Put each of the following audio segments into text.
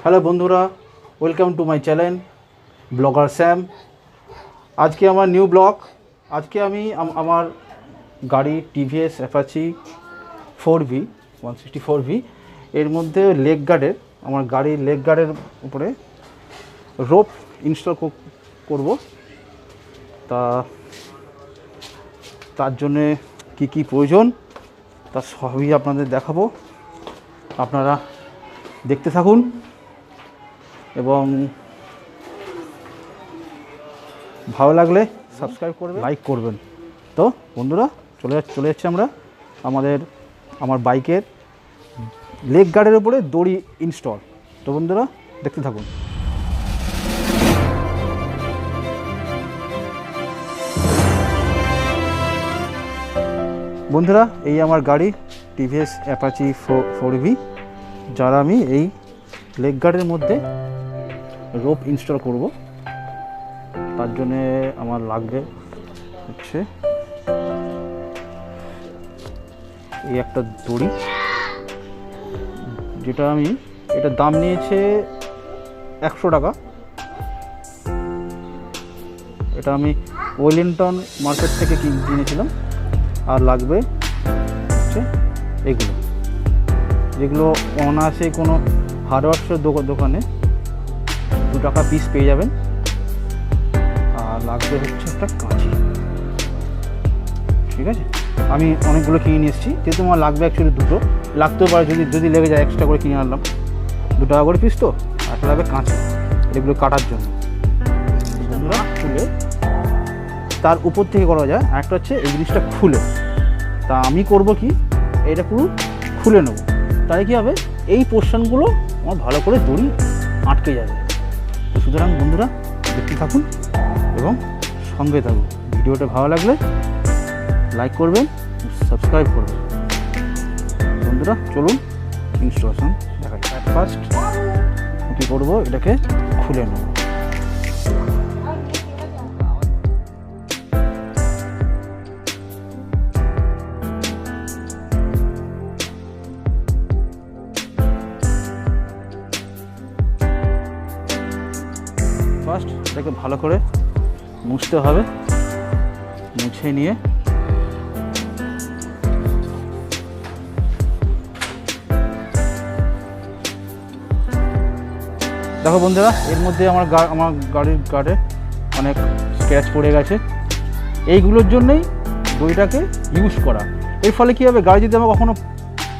Hello বন্ধুরা, welcome to my channel ব্লগারস্যাম। আজকে আমার নিউ ব্লগ। আজকে আমি আমার গাড়ি টিভিএস অ্যাপাচি 4V 164V এর মধ্যে লেগ গার্ডের, আমার গাড়ির লেগ গার্ডের উপরে রোপ ইনস্টল করব। তার জন্যে কি প্রয়োজন তা সবই আপনাদের দেখাবো। আপনারা দেখতে থাকুন এবং ভালো লাগলে সাবস্ক্রাইব করবেন, লাইক করবেন। তো বন্ধুরা চলে যাচ্ছি আমরা আমার বাইকের লেগ গার্ডের উপরে দড়ি ইনস্টল। তো বন্ধুরা দেখতে থাকুন। বন্ধুরা এই আমার গাড়ি টিভিএস অ্যাপাচি 4V, যারা আমি এই লেগ গার্ডের মধ্যে রোপ ইনস্টল করব। তার জন্যে আমার লাগবে হচ্ছে এই একটা দড়ি, যেটা এটার দাম নিয়েছে 100 টাকা। এটা আমি ওয়েলিংটন মার্কেট থেকে কিনেছিলাম। আর লাগবে হচ্ছে যেগুলো অনায়াসে কোনো হার্ডওয়্যার্সের দোকানে 2 টাকা পিস পেয়ে যাবেন। আর লাগবে হচ্ছে একটা কাঁচি। ঠিক আছে, আমি অনেকগুলো কিনে নিয়ে এসেছি, যেহেতু আমার লাগবে অ্যাকচুয়ালি দুটো, লাগতেও পারে যদি লেগে যায়, এক্সট্রা করে কিনে আনলাম। 2 টাকা করে পিস, তো একটা লাগবে কাঁচি এগুলো কাটার জন্য। খুলে তার উপর থেকে করা যায়, আরেকটা হচ্ছে এই জিনিসটা খুলে। তা আমি করব কি, এটা পুরো খুলে নেব। তাই কী হবে, এই পোর্শনগুলো আমার ভালো করে দড়ি আটকে যাবে। তো সুতরাং বন্ধুরা দেখতে থাকুন এবং সঙ্গে থাকুন। ভিডিওটা ভালো লাগলে লাইক করবেন, সাবস্ক্রাইব করবেন। বন্ধুরা চলুন ইনস্টলেশন দেখা যায়। ফার্স্ট কী করবো, এটাকে খুলে নেব। ফার্স্ট এটাকে ভালো করে মুছতে হবে। মুছে নিয়ে দেখো বন্ধুরা, এর মধ্যে আমার গাড়ির গার্ডে অনেক স্ক্র্যাচ পড়ে গেছে। এইগুলোর জন্যই দড়িটাকে ইউজ করা। এর ফলে কী হবে, গাড়ি যদি আমার কখনো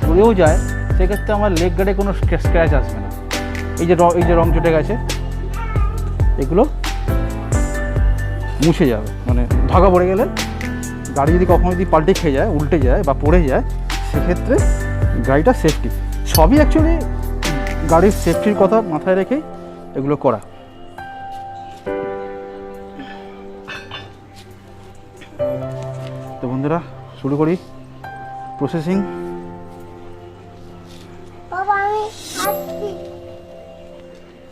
পড়েও যায়, সেক্ষেত্রে আমার লেগ গার্ডে কোনো স্ক্র্যাচ আসবে না। এই যে রং চটে গেছে, এগুলো মুছে যাবে। মানে ধাগা পড়ে গেলে গাড়ি যদি কখনো পাল্টে খেয়ে যায়, উল্টে যায় বা পড়ে যায়, সেক্ষেত্রে গাড়িটা সেফটি। সবই অ্যাকচুয়ালি গাড়ির সেফটির কথা মাথায় রেখেই এগুলো করা। তো বন্ধুরা শুরু করি প্রসেসিং।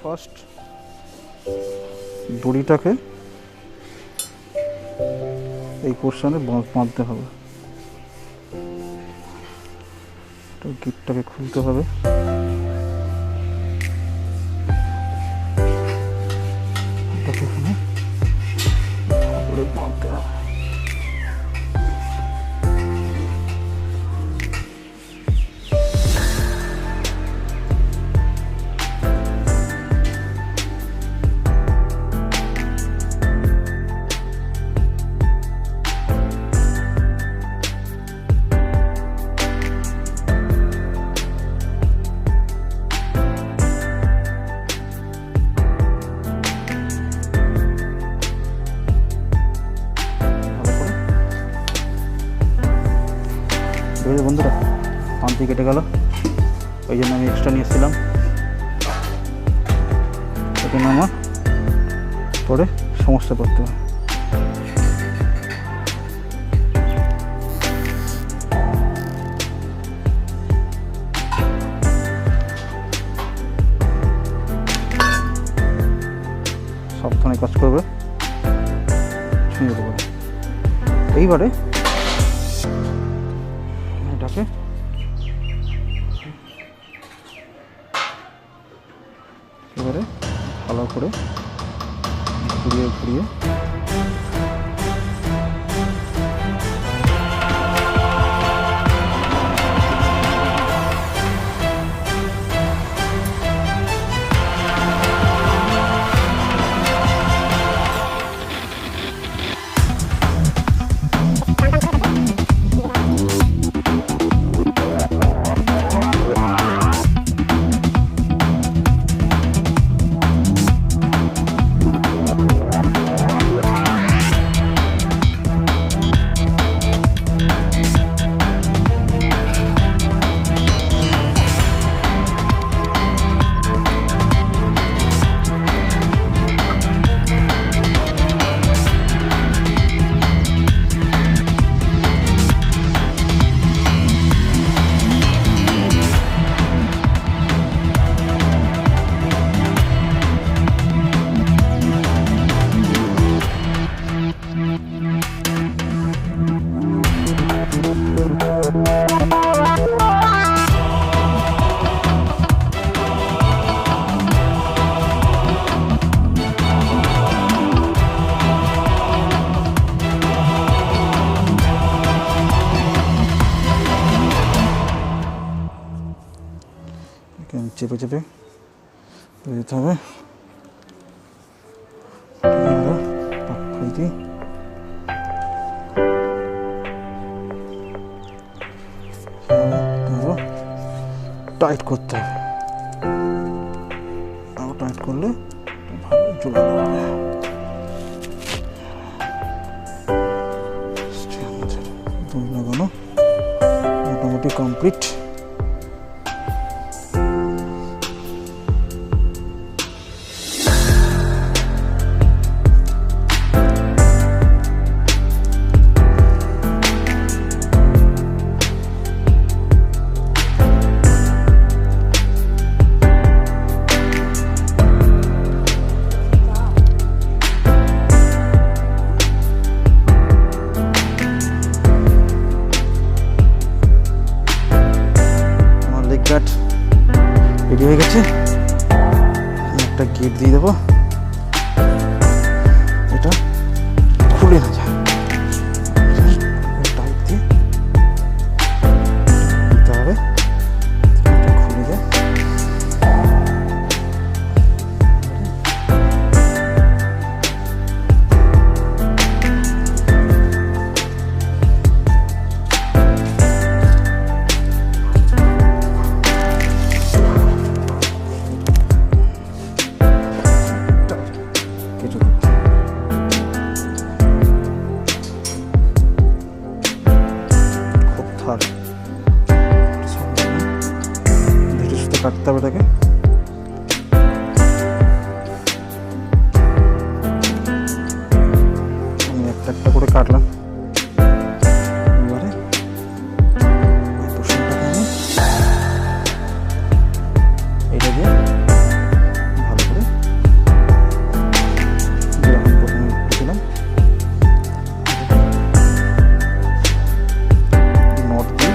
ফার্স্ট দড়িটাকে এই পোর্শনে বাঁধতে হবে। গিটটাকে খুলতে হবে। বাঁধতে হবে। বন্ধুরা পান্তি কেটে গেল, ওই জন্য আমি এক্সট্রা নিয়ে এসেছিলাম। এখানে আমার পরে সমস্যা করতে হয়। সাবধানে কাজ করবে, ছুঁয়ে দেবে। এইবারে এটাকে একেবারে ভালো করে ঘুরিয়ে ঘুরিয়ে চেপে চেপে দিতে হবে। টাইট করতে হবে, আরো টাইট করলে ভালো চলে যাবে। দড়ি লাগানো মোটামুটি কমপ্লিট। রেডি হয়ে গেছে। একটা গেট দিয়ে দেবো, এটা খুলে না যায়, টাইট দিয়ে দিতে হবে, খুলে যায়। কাটতে হবে এটাকে। আমি একটা একটা করে কাটলাম। এবারে ওই পোর্শনটাকে আমি এটা দিয়ে ভালো করে যেরকম প্রথমে দিলাম নট দিয়ে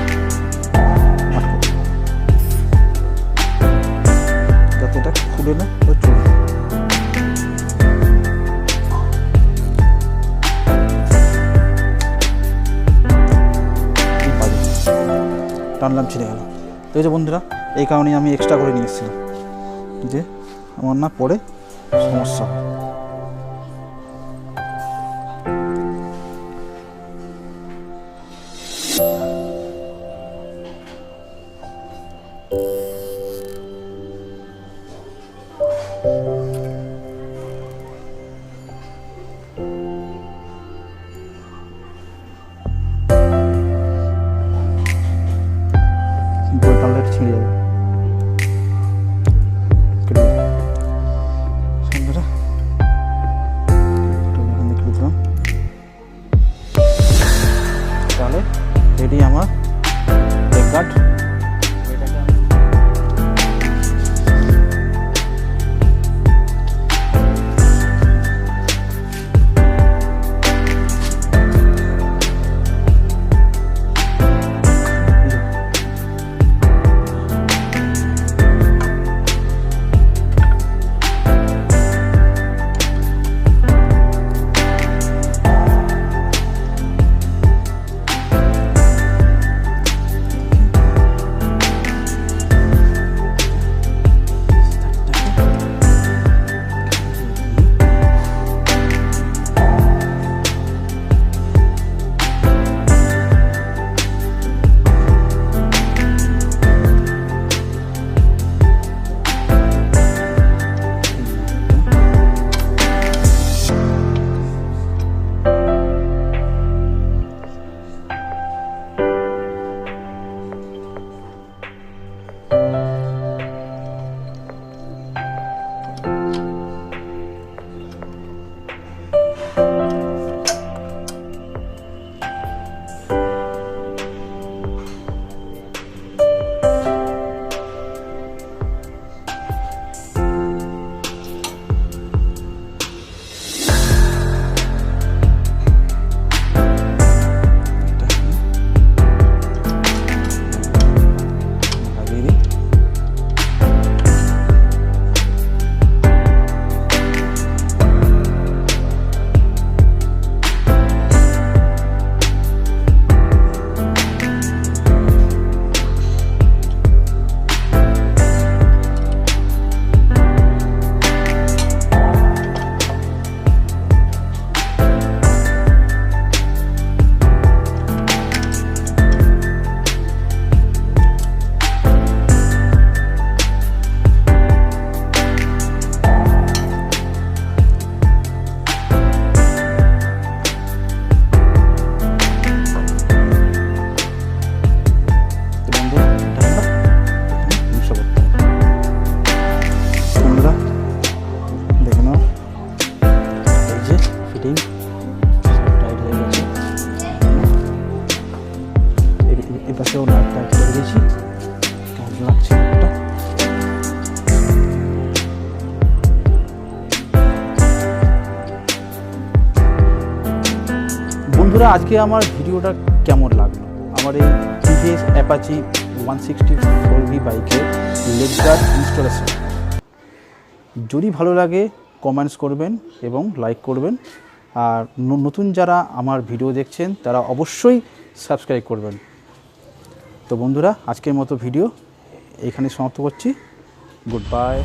এটা খুলে না চলে। টানলাম ছিঁড়ে গেল। তো এই যে বন্ধুরা, এই কারণেই আমি এক্সট্রা করে নিয়ে এসেছিলাম যে আমার না পরে সমস্যা হয়। ছিঁড়ে যাবে। বন্ধুরা বন্ধুরা আজকে আমার ভিডিওটা কেমন লাগলো, আমার এই TVS Apache 164V বাইকের লেগ গার্ড ইনস্টলেশন। যদি ভালো লাগে কমেন্টস করবেন এবং লাইক করবেন, আর নতুন যারা আমার ভিডিও দেখছেন তারা অবশ্যই সাবস্ক্রাইব করবেন। তো বন্ধুরা আজকের মতো ভিডিও এখানে সমাপ্ত করছি। Good bye.